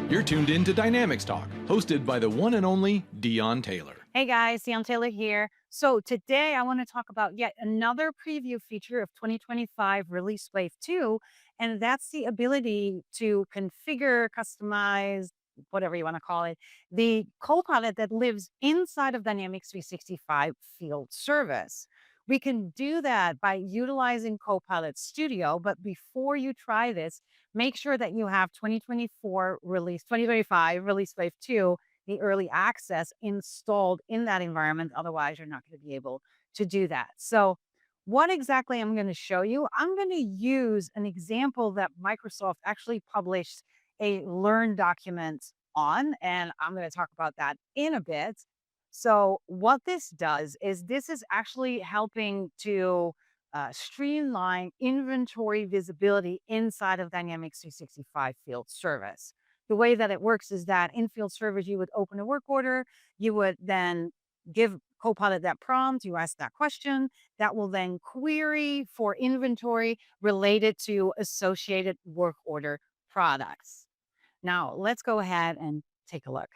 You're tuned in to Dynamics Talk, hosted by the one and only Dion Taylor. Hey guys, Sam Taylor here. So today I want to talk about yet another preview feature of 2025 Release Wave 2, and that's the ability to configure, customize, whatever you want to call it, the Copilot that lives inside of Dynamics 365 Field Service. We can do that by utilizing Copilot Studio, but before you try this, make sure that you have 2025 Release Wave 2, the early access installed in that environment. Otherwise, you're not going to be able to do that. So, what exactly I'm going to show you, I'm going to use an example that Microsoft actually published a Learn document on, and I'm going to talk about that in a bit. So, what this does is this is actually helping to streamline inventory visibility inside of Dynamics 365 Field Service. The way that it works is that in Field Service, you would open a work order, you would then give Copilot that prompt, you ask that question, that will then query for inventory related to associated work order products. Now, let's go ahead and take a look.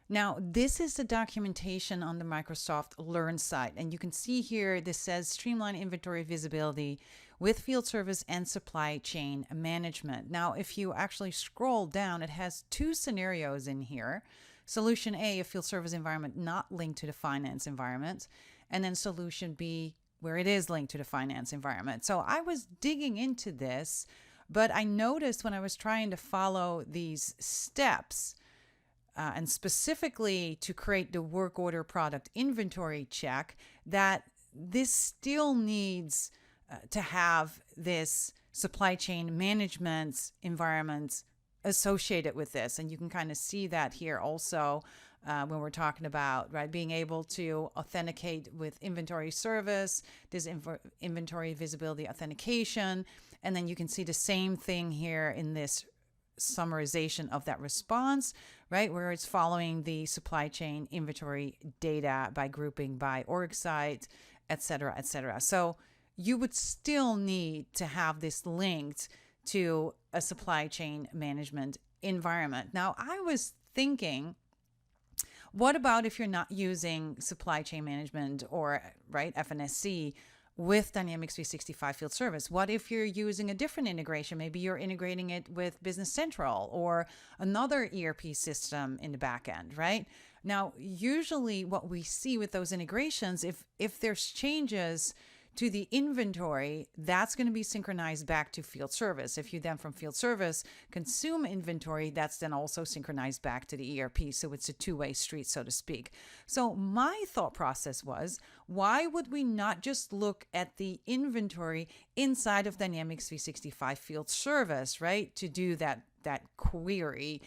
Now, this is the documentation on the Microsoft Learn site. And you can see here, this says streamline inventory visibility with field service and supply chain management. Now, if you actually scroll down, it has two scenarios in here. Solution A, a field service environment not linked to the finance environment. And then solution B, where it is linked to the finance environment. So I was digging into this, but I noticed when I was trying to follow these steps, and specifically to create the work order product inventory check, that this still needs to have this supply chain management environment associated with this. And you can kind of see that here also when we're talking about, right, being able to authenticate with inventory service, this inventory visibility authentication. And then you can see the same thing here in this summarization of that response, right, where it's following the supply chain inventory data by grouping by org site, et cetera, et cetera. So you would still need to have this linked to a supply chain management environment. Now, I was thinking, what about if you're not using supply chain management or, right, FNSC with Dynamics 365 Field Service? What if you're using a different integration? Maybe you're integrating it with Business Central or another ERP system in the back end, right? Now, usually what we see with those integrations, if there's changes to the inventory, that's going to be synchronized back to field service. If you then from field service consume inventory, that's then also synchronized back to the ERP. So it's a two-way street, so to speak. So my thought process was, why would we not just look at the inventory inside of Dynamics 365 Field Service, right? To do that query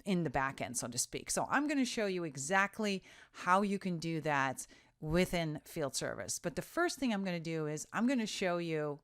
in the back end, so to speak. So I'm going to show you exactly how you can do that within field service. But the first thing I'm going to do is I'm going to show you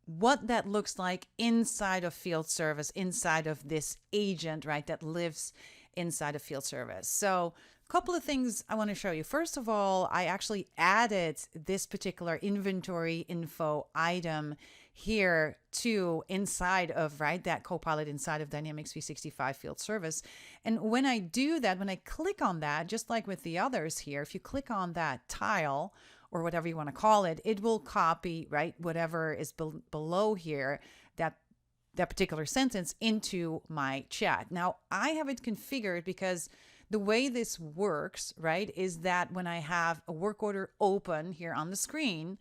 what that looks like inside of field service, inside of this agent, right, that lives inside of field service. So a couple of things I want to show you. First of all, I actually added this particular inventory info item here to inside of, right, that Copilot inside of Dynamics 365 Field Service. And when I do that, when I click on that, just like with the others here, if you click on that tile or whatever you want to call it, it will copy, right, whatever is below here, that particular sentence into my chat. Now, I have it configured because the way this works, right, is that when I have a work order open here on the screen,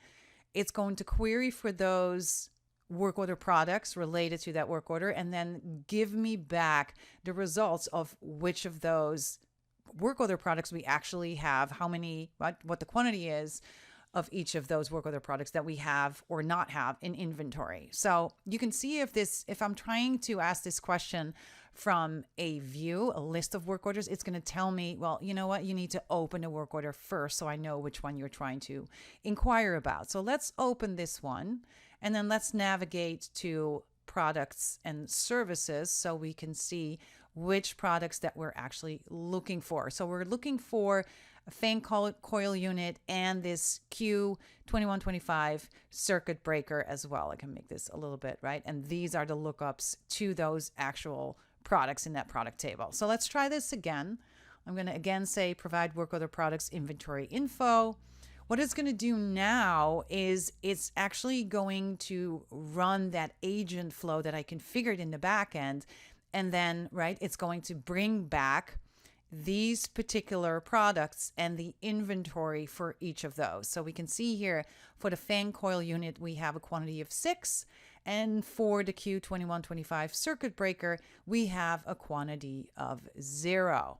it's going to query for those work order products related to that work order and then give me back the results of which of those work order products we actually have, how many, what the quantity is of each of those work order products that we have or not have in inventory. So you can see if I'm trying to ask this question from a view, a list of work orders, it's going to tell me, well, you know what, you need to open a work order first so I know which one you're trying to inquire about. So let's open this one and then let's navigate to products and services so we can see which products that we're actually looking for. So we're looking for fan coil unit and this Q2125 circuit breaker as well. I can make this a little bit, right? And these are the lookups to those actual products in that product table. So let's try this again. I'm going to again say provide work order products inventory info. What it's going to do now is it's actually going to run that agent flow that I configured in the back end. And then, right, it's going to bring back these particular products and the inventory for each of those. So we can see here for the fan coil unit, we have a quantity of 6. And for the Q2125 circuit breaker, we have a quantity of 0.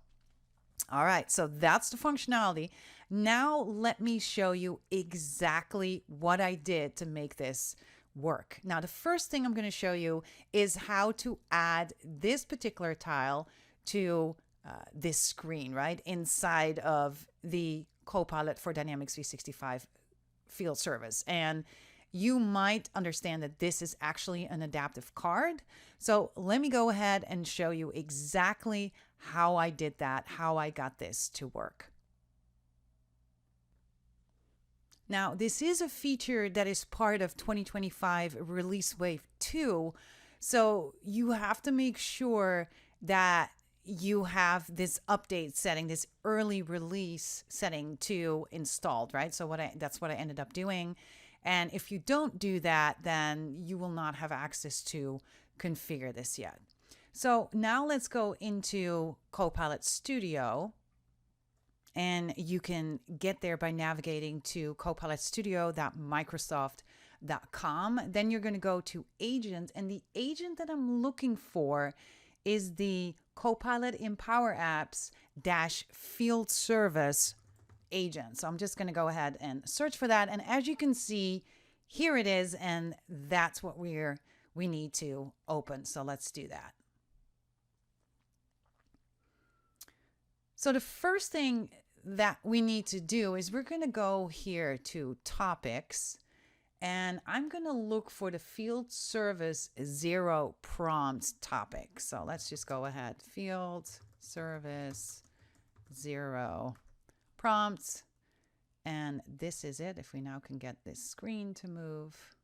All right, so that's the functionality. Now let me show you exactly what I did to make this work. Now, the first thing I'm going to show you is how to add this particular tile to this screen, right, inside of the Copilot for Dynamics 365 field service. And you might understand that this is actually an adaptive card. So let me go ahead and show you exactly how I did that, how I got this to work. Now, this is a feature that is part of 2025 Release Wave 2. So you have to make sure that you have this update setting, this early release setting to installed, right? So that's what I ended up doing. And if you don't do that, then you will not have access to configure this yet. So now let's go into Copilot Studio. And you can get there by navigating to copilotstudio.microsoft.com. Then you're going to go to Agent. And the agent that I'm looking for is the Copilot in Power Apps - field service agent. So I'm just going to go ahead and search for that. And as you can see, here it is. And that's what we need to open. So let's do that. So the first thing that we need to do is we're going to go here to topics, and I'm going to look for the field service 0 prompts topic. So let's just go ahead. Field service 0 prompts. And this is it. If we now can get this screen to move,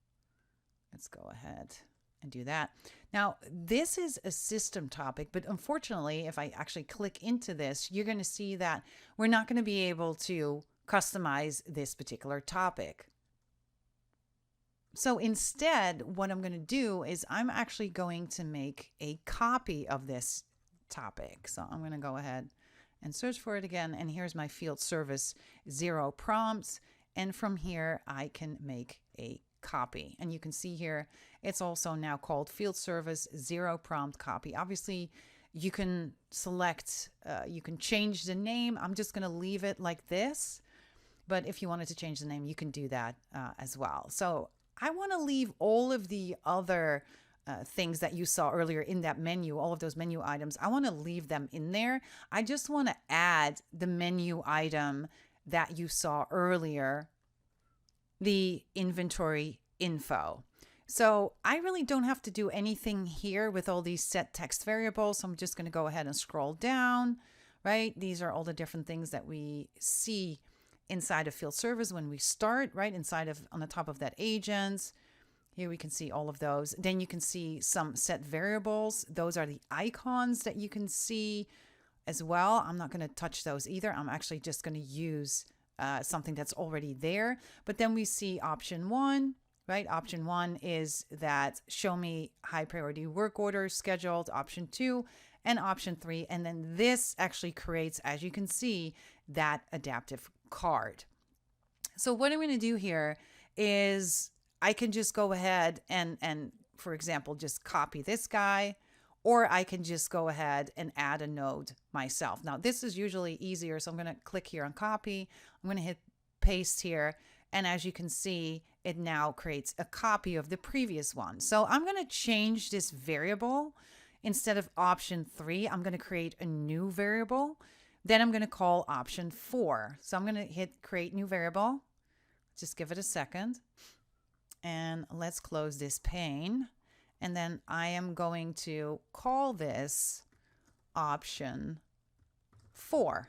let's go ahead and do that. Now, this is a system topic, but unfortunately, if I actually click into this, you're going to see that we're not going to be able to customize this particular topic. So instead, what I'm going to do is I'm actually going to make a copy of this topic. So I'm going to go ahead and search for it again. And here's my field service 0 prompts. And from here, I can make a copy. And you can see here, it's also now called field service 0 prompt copy. Obviously, you can select, you can change the name. I'm just going to leave it like this. But if you wanted to change the name, you can do that as well. So I want to leave all of the other things that you saw earlier in that menu, all of those menu items. I want to leave them in there. I just want to add the menu item that you saw earlier, the inventory info. So I really don't have to do anything here with all these set text variables. So I'm just going to go ahead and scroll down, right? These are all the different things that we see inside of field service when we start, right? Inside of, on the top of that agents. Here we can see all of those. Then you can see some set variables. Those are the icons that you can see as well. I'm not going to touch those either. I'm actually just going to use something that's already there. But then we see option 1, right? Option 1 is that show me high priority work orders scheduled, option 2, and option 3. And then this actually creates, as you can see, that adaptive card. So what I'm going to do here is I can just go ahead and for example, just copy this guy, or I can just go ahead and add a node myself. Now, this is usually easier. So I'm going to click here on copy. I'm going to hit paste here. And as you can see, it now creates a copy of the previous one. So I'm going to change this variable. Instead of option 3, I'm going to create a new variable. Then I'm going to call option 4. So I'm going to hit create new variable. Just give it a second. And let's close this pane. And then I am going to call this option 4.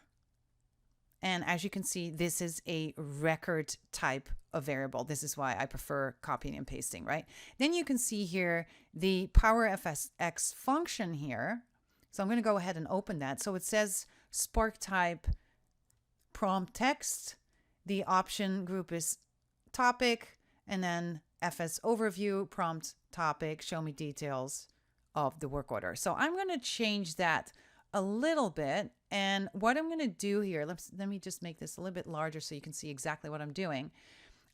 And as you can see, this is a record type of variable. This is why I prefer copying and pasting, right? Then you can see here the PowerFX function here. So I'm going to go ahead and open that. So it says Spark type prompt text. The option group is topic, and then FS overview, prompt topic, show me details of the work order. So I'm going to change that a little bit. And what I'm going to do here, let me just make this a little bit larger so you can see exactly what I'm doing.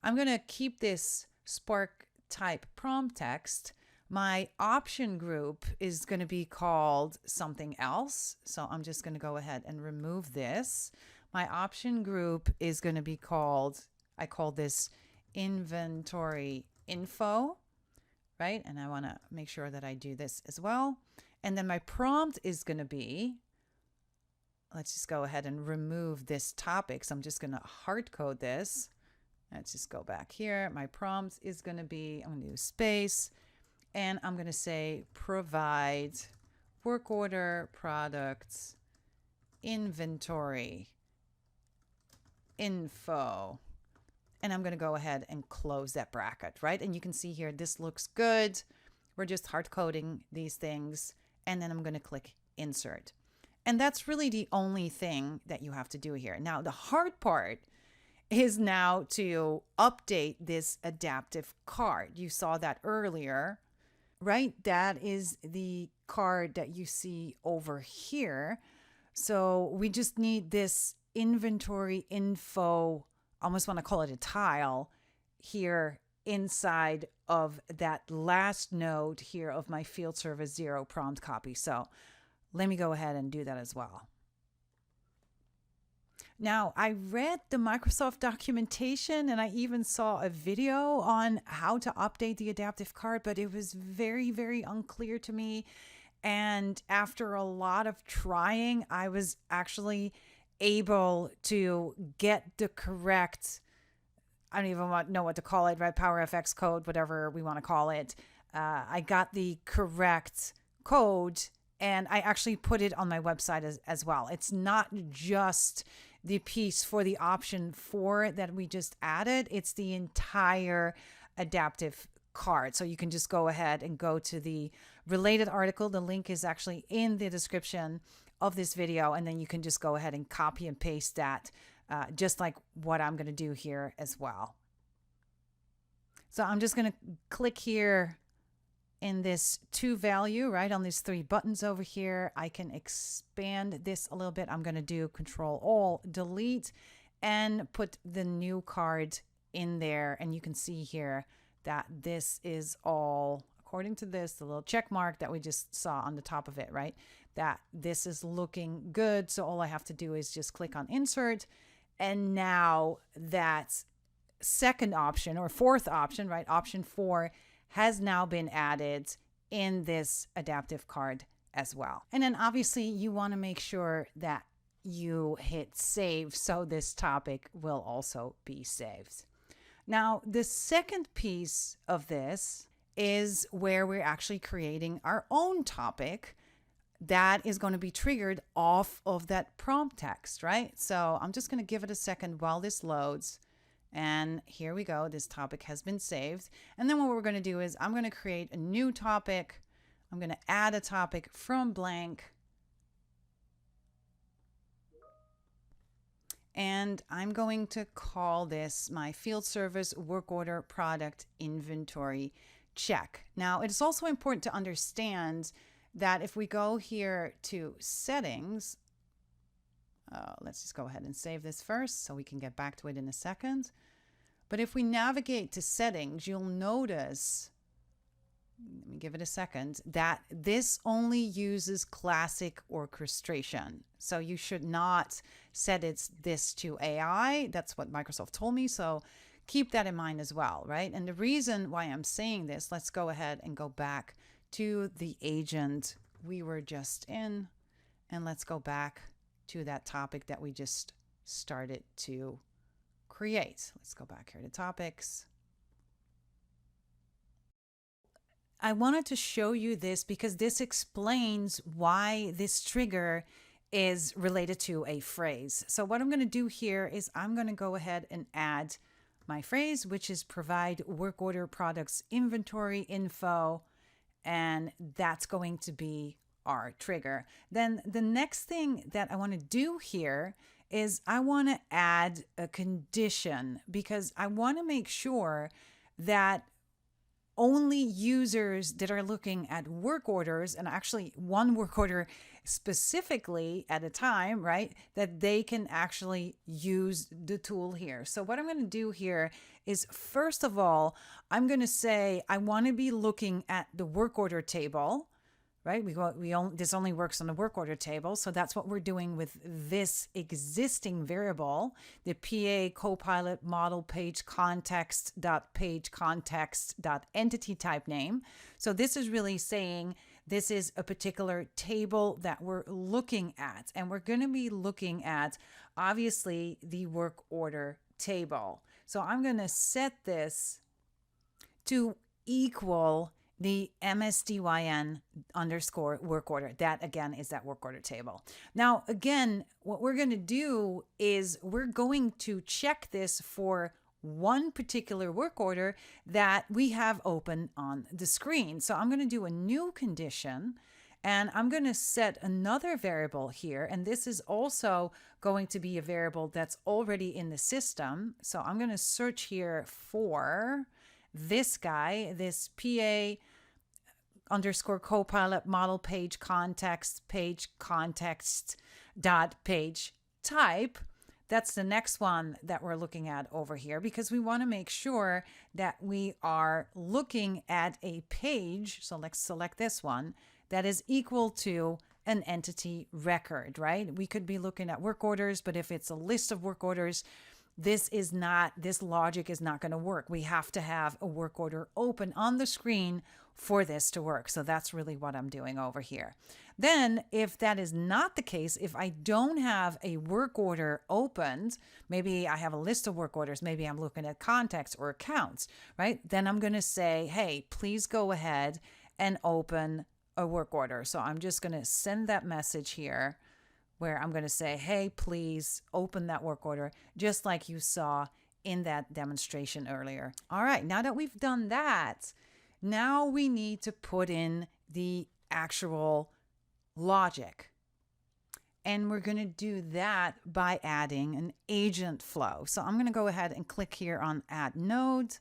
I'm going to keep this Spark type prompt text. My option group is going to be called something else. So I'm just going to go ahead and remove this. My option group is going to be called, I call this inventory info, right? And I want to make sure that I do this as well. And then my prompt is going to be, let's just go ahead and remove this topic. So I'm just going to hard code this. Let's just go back here. My prompt is going to be, I'm going to do space, and I'm going to say provide work order products inventory info. And I'm going to go ahead and close that bracket, right? And you can see here, this looks good. We're just hard coding these things. And then I'm going to click insert. And that's really the only thing that you have to do here. Now, the hard part is now to update this adaptive card. You saw that earlier, right? That is the card that you see over here. So we just need this inventory info, I almost want to call it a tile here inside of that last node here of my field service 0 prompt copy. So let me go ahead and do that as well. Now, I read the Microsoft documentation and I even saw a video on how to update the adaptive card, but it was very, very unclear to me. And after a lot of trying, I was actually able to get the correct, I don't even know what to call it, right? PowerFX code, whatever we want to call it. I got the correct code and I actually put it on my website as well. It's not just the piece for the option 4 that we just added. It's the entire adaptive card. So you can just go ahead and go to the related article. The link is actually in the description of this video. And then you can just go ahead and copy and paste that, just like what I'm going to do here as well. So I'm just going to click here in this to value, right, on these 3 buttons over here. I can expand this a little bit. I'm going to do Control-Alt-Delete and put the new card in there. And you can see here that this is all, according to this, the little check mark that we just saw on the top of it, right, that this is looking good. So all I have to do is just click on Insert. And now that second option or fourth option, right, option 4, has now been added in this adaptive card as well. And then obviously you want to make sure that you hit save so this topic will also be saved. Now, the second piece of this is where we're actually creating our own topic that is going to be triggered off of that prompt text, right? So I'm just going to give it a second while this loads. And here we go. This topic has been saved. And then what we're going to do is I'm going to create a new topic. I'm going to add a topic from blank. And I'm going to call this my field service work order product inventory check. Now, it is also important to understand that if we go here to settings, let's just go ahead and save this first so we can get back to it in a second. But if we navigate to settings, you'll notice, let me give it a second, that this only uses classic orchestration. So you should not set this to AI. That's what Microsoft told me. So keep that in mind as well, right? And the reason why I'm saying this, let's go ahead and go back to the agent we were just in. And let's go back to that topic that we just started to create. Let's go back here to topics. I wanted to show you this because this explains why this trigger is related to a phrase. So what I'm going to do here is I'm going to go ahead and add my phrase, which is provide work order products inventory info, and that's going to be our trigger. Then the next thing that I want to do here is I want to add a condition, because I want to make sure that only users that are looking at work orders, and actually one work order specifically at a time, right, that they can actually use the tool here. So what I'm going to do here is, first of all, I'm going to say I want to be looking at the work order table, right? This only works on the work order table. So that's what we're doing with this existing variable, the PA Copilot model page context dot entity type name. So this is really saying this is a particular table that we're looking at. And we're going to be looking at, obviously, the work order table. So I'm going to set this to equal the MSDYN underscore work order. That, again, is that work order table. Now, again, what we're going to do is we're going to check this for one particular work order that we have open on the screen. So I'm going to do a new condition, and I'm going to set another variable here. And this is also going to be a variable that's already in the system. So I'm going to search here for this guy, this PA underscore Copilot model page context dot page type. That's the next one that we're looking at over here, because we want to make sure that we are looking at a page. So let's select this one that is equal to an entity record, right? We could be looking at work orders, but if it's a list of work orders, this logic is not going to work. We have to have a work order open on the screen for this to work. So that's really what I'm doing over here. Then if that is not the case, if I don't have a work order opened, maybe I have a list of work orders, maybe I'm looking at contacts or accounts, right? Then I'm going to say, hey, please go ahead and open a work order. So I'm just going to send that message here where I'm going to say, hey, please open that work order, just like you saw in that demonstration earlier. All right, now that we've done that, now we need to put in the actual logic. And we're going to do that by adding an agent flow. So I'm going to go ahead and click here on Add Node.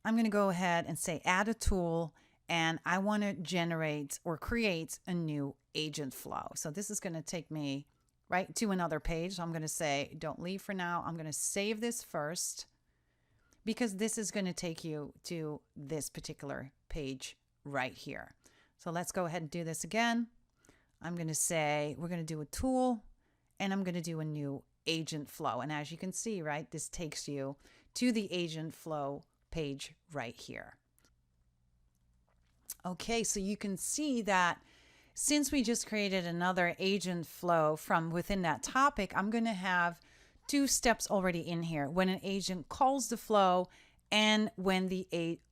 I'm going to go ahead and say Add a tool, and I want to generate or create a new agent flow. So this is going to take me right to another page. So I'm going to say, don't leave for now. I'm going to save this first, because this is going to take you to this particular page right here. So let's go ahead and do this again. I'm going to say, we're going to do a tool, and I'm going to do a new agent flow. And as you can see, right, this takes you to the agent flow page right here. Okay, so you can see that since we just created another agent flow from within that topic, I'm going to have two steps already in here: when an agent calls the flow, and when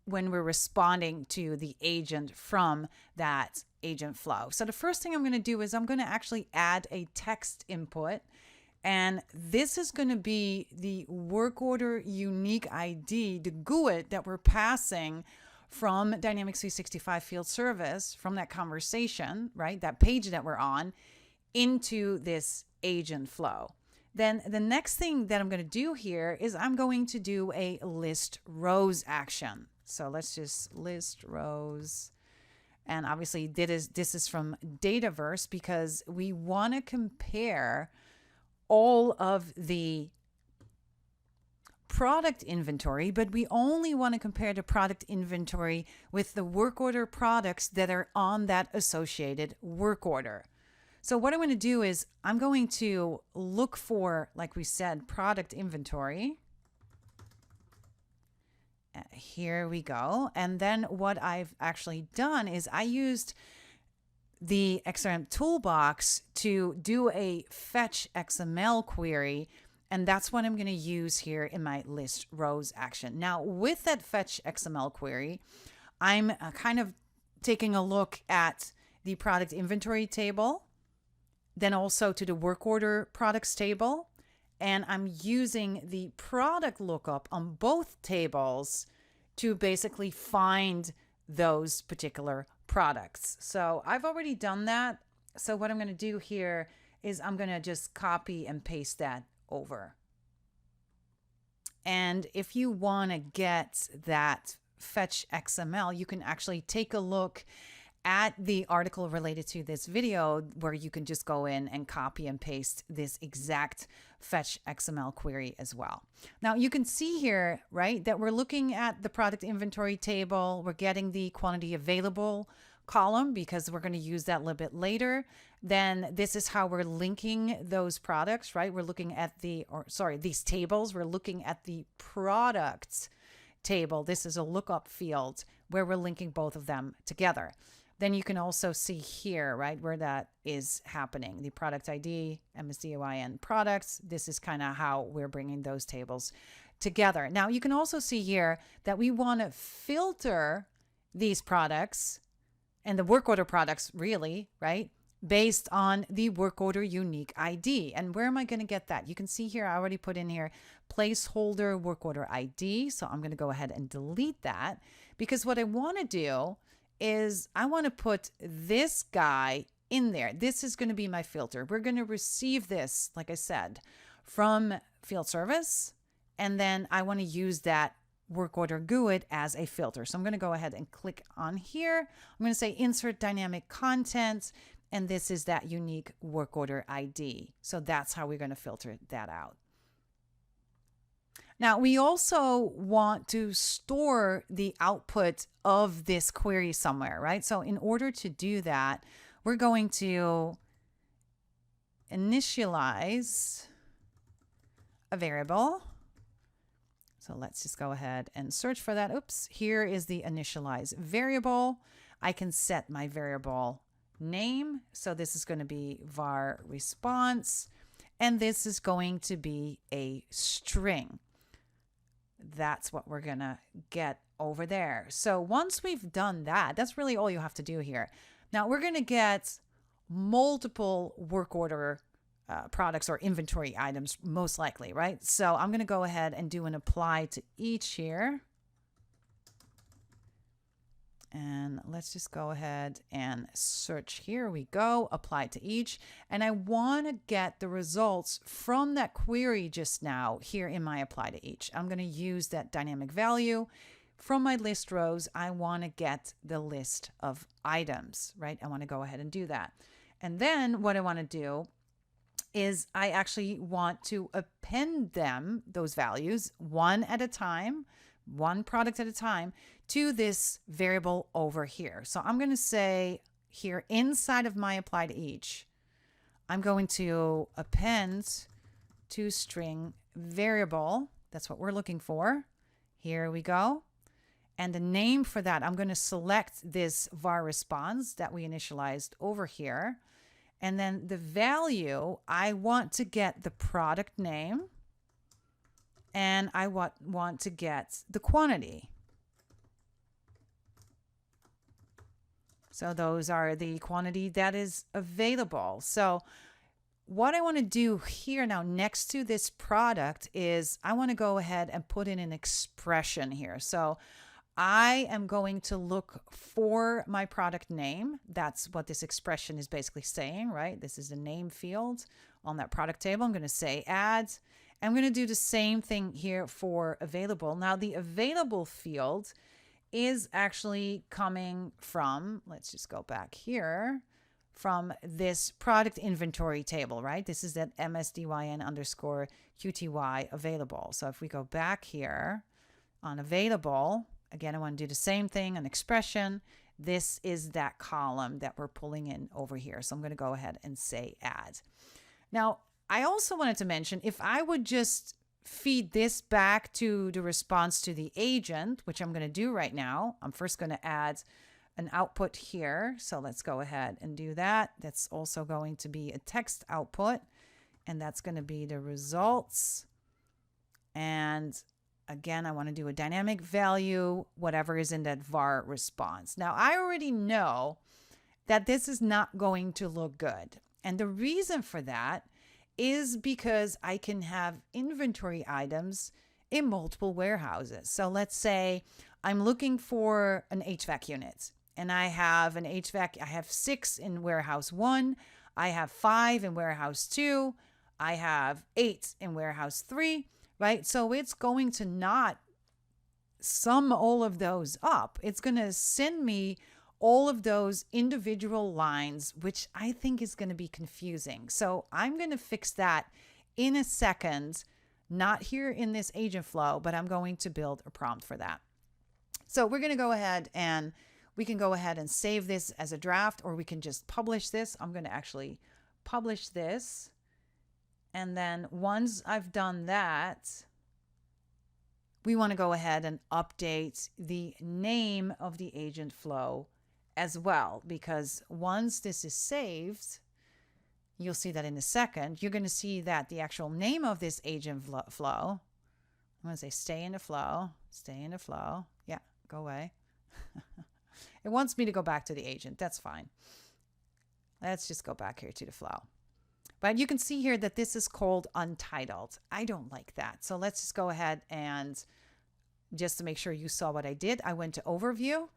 we're responding to the agent from that agent flow. So the first thing I'm going to do is I'm going to actually add a text input, and this is going to be the work order unique ID, the GUID that we're passing from Dynamics 365 Field Service, from that conversation, right, that page that we're on, into this agent flow. Then the next thing that I'm going to do here is I'm going to do a list rows action. So let's just list rows. And obviously this is from Dataverse, because we want to compare all of the product inventory, but we only want to compare the product inventory with the work order products that are on that associated work order. So what I'm going to do is I'm going to look for, like we said, product inventory. Here we go. And then what I've actually done is I used the XRM toolbox to do a fetch XML query. And that's what I'm going to use here in my list rows action. Now, with that fetch XML query, I'm kind of taking a look at the product inventory table then also to the work order products table. And I'm using the product lookup on both tables to basically find those particular products. So I've already done that. So what I'm going to do here is I'm going to just copy and paste that over. And if you want to get that fetch XML, you can actually take a look at the article related to this video where you can just go in and copy and paste this exact fetch XML query as well. Now you can see here, right, that we're looking at the product inventory table. We're getting the quantity available column because we're going to use that a little bit later. Then this is how we're linking those products, right? We're looking at these tables. We're looking at the products table. This is a lookup field where we're linking both of them together. Then you can also see here, right, where that is happening. The product ID, MSDOIN products. This is kind of how we're bringing those tables together. Now, you can also see here that we want to filter these products and the work order products really, right, based on the work order unique ID. And where am I going to get that? You can see here, I already put in here placeholder work order ID. So I'm going to go ahead and delete that because what I want to do is I want to put this guy in there. This is going to be my filter. We're going to receive this, like I said, from field service. And then I want to use that work order GUID as a filter. So I'm going to go ahead and click on here. I'm going to say insert dynamic content. And this is that unique work order ID. So that's how we're going to filter that out. Now, we also want to store the output of this query somewhere, right? So in order to do that, we're going to initialize a variable. So let's just go ahead and search for that. Oops, here is the initialize variable. I can set my variable name. So this is going to be var response, and this is going to be a string. That's what we're going to get over there. So once we've done that, that's really all you have to do here. Now we're going to get multiple work order products or inventory items, most likely, right? So I'm going to go ahead and do an apply to each here. And let's just go ahead and search. Here we go, apply to each. And I want to get the results from that query just now here in my apply to each. I'm going to use that dynamic value. From my list rows, I want to get the list of items, right? I want to go ahead and do that. And then what I want to do is I actually want to append them, those values, one at a time, one product at a time, to this variable over here. So I'm going to say here inside of my apply to each, I'm going to append to string variable. That's what we're looking for. Here we go. And the name for that, I'm going to select this var response that we initialized over here. And then the value, I want to get the product name and I want to get the quantity. So those are the quantity that is available. So what I want to do here now next to this product is I want to go ahead and put in an expression here. So I am going to look for my product name. That's what this expression is basically saying, right? This is the name field on that product table. I'm going to say add. I'm going to do the same thing here for available. Now the available field is actually coming from, let's just go back here, from this product inventory table, right? This is that MSDYN underscore QTY available. So if we go back here on available, again, I want to do the same thing, an expression. This is that column that we're pulling in over here. So I'm going to go ahead and say add. Now, I also wanted to mention, if I would just feed this back to the response to the agent, which I'm going to do right now, I'm first going to add an output here. So let's go ahead and do that. That's also going to be a text output, and that's going to be the results. And again, I want to do a dynamic value, whatever is in that var response. Now, I already know that this is not going to look good. And the reason for that is because I can have inventory items in multiple warehouses. So let's say I'm looking for an HVAC unit and I have an HVAC, I have 6 in warehouse 1, I have 5 in warehouse 2, I have 8 in warehouse 3, right? So it's going to not sum all of those up. It's going to send me all of those individual lines, which I think is going to be confusing. So I'm going to fix that in a second, not here in this agent flow, but I'm going to build a prompt for that. So we're going to go ahead and we can go ahead and save this as a draft, or we can just publish this. I'm going to actually publish this. And then once I've done that, we want to go ahead and update the name of the agent flow as well, because once this is saved, you'll see that in a second, you're going to see that the actual name of this agent flow, I'm going to say stay in the flow, stay in the flow. Yeah, go away. It wants me to go back to the agent. That's fine. Let's just go back here to the flow. But you can see here that this is called untitled. I don't like that. So let's just go ahead and just to make sure you saw what I did, I went to overview,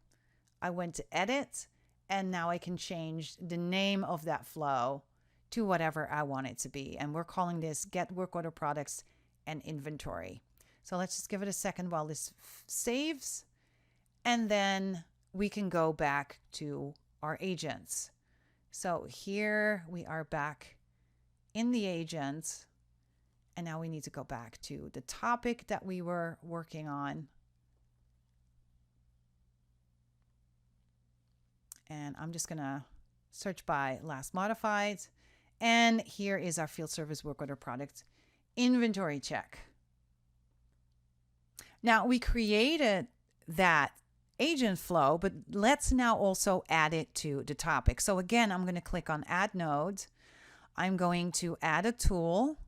I went to edit, and now I can change the name of that flow to whatever I want it to be. And we're calling this get work order products and inventory. So let's just give it a second while this saves. And then we can go back to our agents. So here we are back in the agent. And now we need to go back to the topic that we were working on. And I'm just going to search by last modified. And here is our field service work order product inventory check. Now we created that agent flow, but let's now also add it to the topic. So again, I'm going to click on add node. I'm going to add a tool.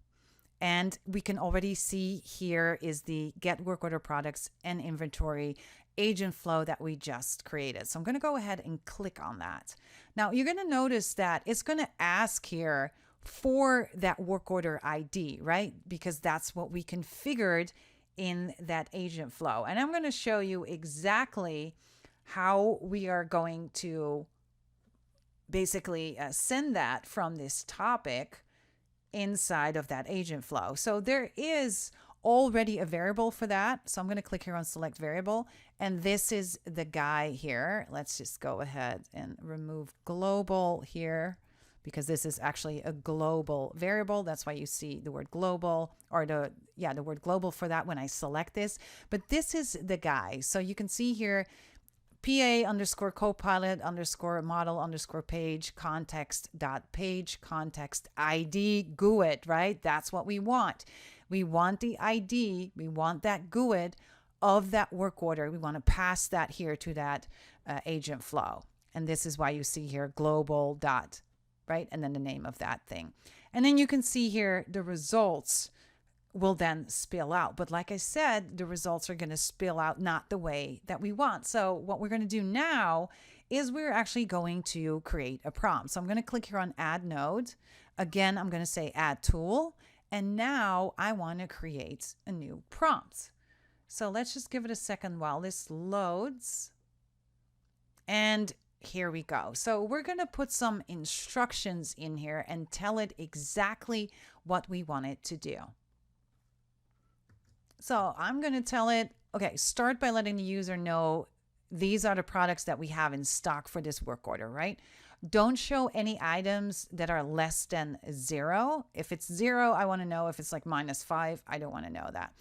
And we can already see here is the get work order products and inventory agent flow that we just created. So I'm going to go ahead and click on that. Now you're going to notice that it's going to ask here for that work order ID, right? Because that's what we configured in that agent flow. And I'm going to show you exactly how we are going to basically send that from this topic inside of that agent flow. So there is already a variable for that. So I'm going to click here on select variable. And this is the guy here. Let's just go ahead and remove global here because this is actually a global variable. That's why you see the word global or the word global for that when I select this. But this is the guy. So you can see here PA underscore Copilot underscore model underscore page context dot page context ID GUID, right? That's what we want. We want the ID. We want that GUID of that work order. We want to pass that here to that agent flow. And this is why you see here global dot, right? And then the name of that thing. And then you can see here the results will then spill out. But like I said, the results are going to spill out not the way that we want. So what we're going to do now is we're actually going to create a prompt. So I'm going to click here on add node. Again, I'm going to say add tool. And now I want to create a new prompt. So let's just give it a second while this loads. And here we go. So we're going to put some instructions in here and tell it exactly what we want it to do. So I'm going to tell it, okay, start by letting the user know these are the products that we have in stock for this work order, right? Don't show any items that are less than 0. If it's 0, I want to know. If it's like -5, I don't want to know that.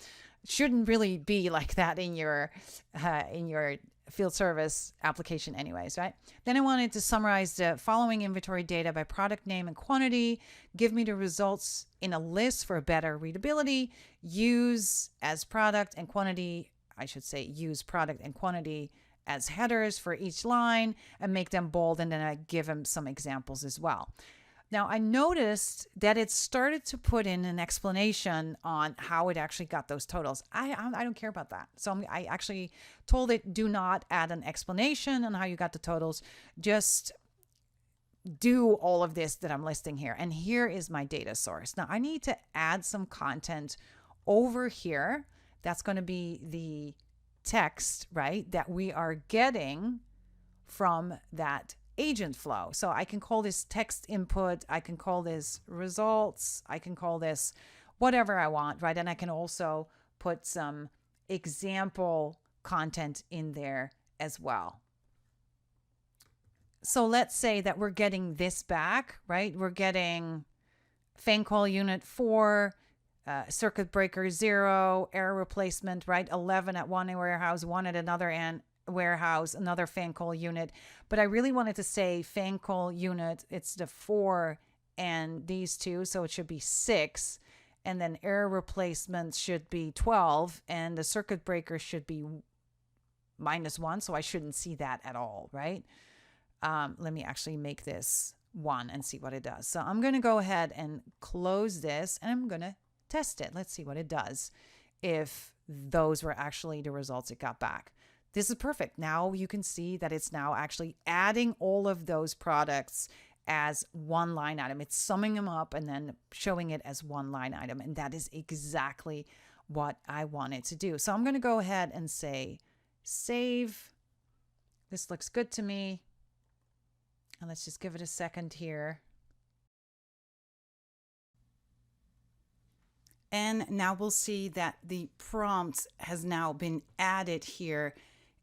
It shouldn't really be like that in your field service application anyways, right? Then I wanted to summarize the following inventory data by product name and quantity, give me the results in a list for better readability, use as product and quantity, I should say use product and quantity as headers for each line and make them bold. And then I give them some examples as well. Now I noticed that it started to put in an explanation on how it actually got those totals. I don't care about that. So I actually told it, do not add an explanation on how you got the totals. Just do all of this that I'm listing here. And here is my data source. Now I need to add some content over here. That's going to be the text, right, that we are getting from that agent flow. So I can call this text input. I can call this results. I can call this whatever I want, right? And I can also put some example content in there as well. So let's say that we're getting this back, right? We're getting fan call unit 4, circuit breaker 0, error replacement, right? 11 at one warehouse, 1 at another warehouse, another fan call unit. But I really wanted to say fan call unit, it's the 4 and these two, so it should be 6. And then error replacement should be 12, and the circuit breaker should be -1, so I shouldn't see that at all, right? Let me actually make this 1 and see what it does. So I'm going to go ahead and close this, and I'm going to test it. Let's see what it does if those were actually the results it got back. This is perfect. Now you can see that it's now actually adding all of those products as one line item. It's summing them up and then showing it as one line item. And that is exactly what I wanted to do. So I'm going to go ahead and say, save. This looks good to me. And let's just give it a second here. And now we'll see that the prompt has now been added here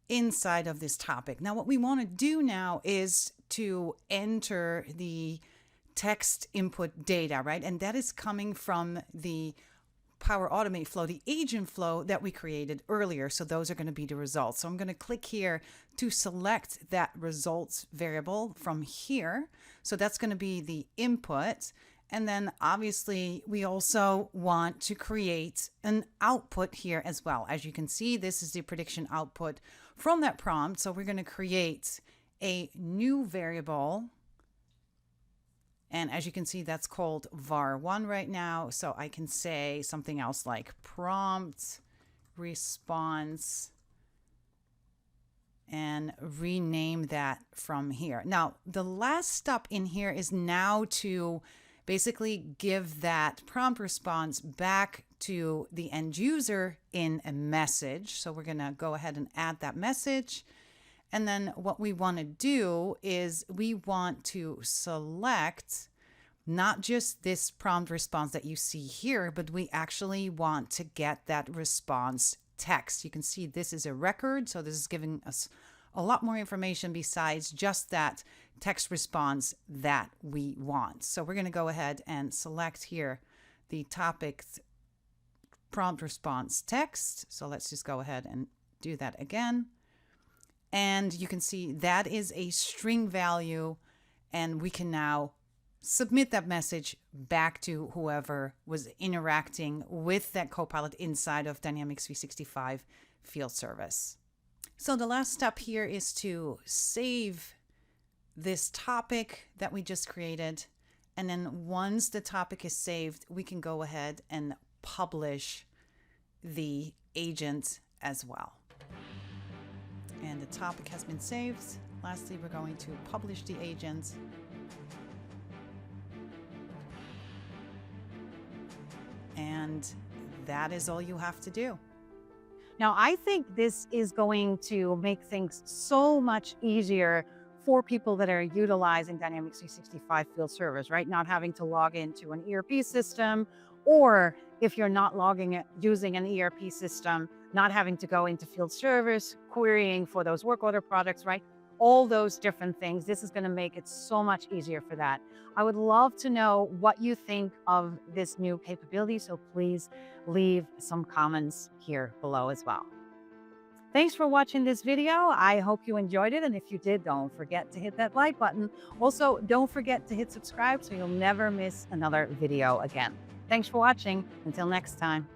inside of this topic. Now, what we want to do now is to enter the text input data, right? And that is coming from the Power Automate flow, the agent flow that we created earlier. So those are going to be the results. So I'm going to click here to select that results variable from here. So that's going to be the input. And then obviously we also want to create an output here as well. As you can see, this is the prediction output from that prompt. So we're going to create a new variable. And as you can see, that's called var1 right now. So I can say something else like prompt response and rename that from here. Now, the last step in here is now to basically give that prompt response back to the end user in a message. So we're going to go ahead and add that message. And then what we want to do is we want to select not just this prompt response that you see here, but we actually want to get that response text. You can see this is a record. So this is giving us a lot more information besides just that text response that we want. So we're going to go ahead and select here the topic prompt response text. So let's just go ahead and do that again. And you can see that is a string value, and we can now submit that message back to whoever was interacting with that Copilot inside of Dynamics 365 Field Service. So the last step here is to save this topic that we just created. And then once the topic is saved, we can go ahead and publish the agent as well. And the topic has been saved. Lastly, we're going to publish the agent. And that is all you have to do. Now, I think this is going to make things so much easier for people that are utilizing Dynamics 365 Field Service, right? Not having to log into an ERP system, or if you're not using an ERP system, not having to go into Field Service, querying for those work order products, right? All those different things. This is going to make it so much easier for that. I would love to know what you think of this new capability, so please leave some comments here below as well. Thanks for watching this video. I hope you enjoyed it, and if you did, don't forget to hit that like button. Also, don't forget to hit subscribe so you'll never miss another video again. Thanks for watching. Until next time.